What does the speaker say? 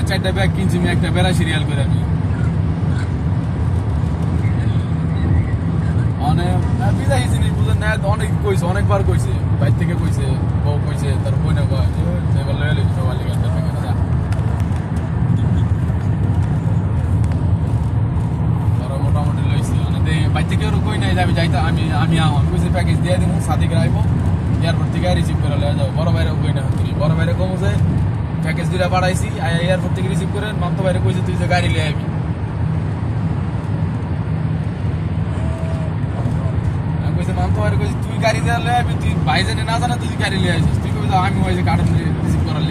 4টা ব্যাগ কিনছি আমি, একটা বেড়া সিরিয়াল করে আমি অনেক বিদায়ী জিনিস বুঝেন না, অনেক কইছে, অনেকবার কইছে, বাইর থেকে কইছে, বউ কইছে, তার বই না কয় এবার লয়ে লইছি সবাই লেগে ধরো মোটামুটি লইছি মানে বাইর থেকে ওরা কই নাই যে আমি যাইতাম, আমি আমার কইছে প্যাকেজ দিয়ে দিব, সাদিকে রাখবো, এয়ারপোর্ট থেকে রিসিভ করে লয়ে যাবো। বড় ভাইরে কই না, বড় ভাইরে কম যে প্যাকেজ দুইটা পাঠাইছি, এয়ারপোর্ট থেকে রিসিভ করে মামতো ভাইরে কইছে তুই যে গাড়ি লিয়ে আবি। মামতো ভাইরে কইছে তুই গাড়ি দিয়ে লয়ে আবি, তুই ভাই জানে না জানা তুই গাড়ি লিয়ে আসিস, তুই কবি আমি হয়েছে কারণ রিসিভ করা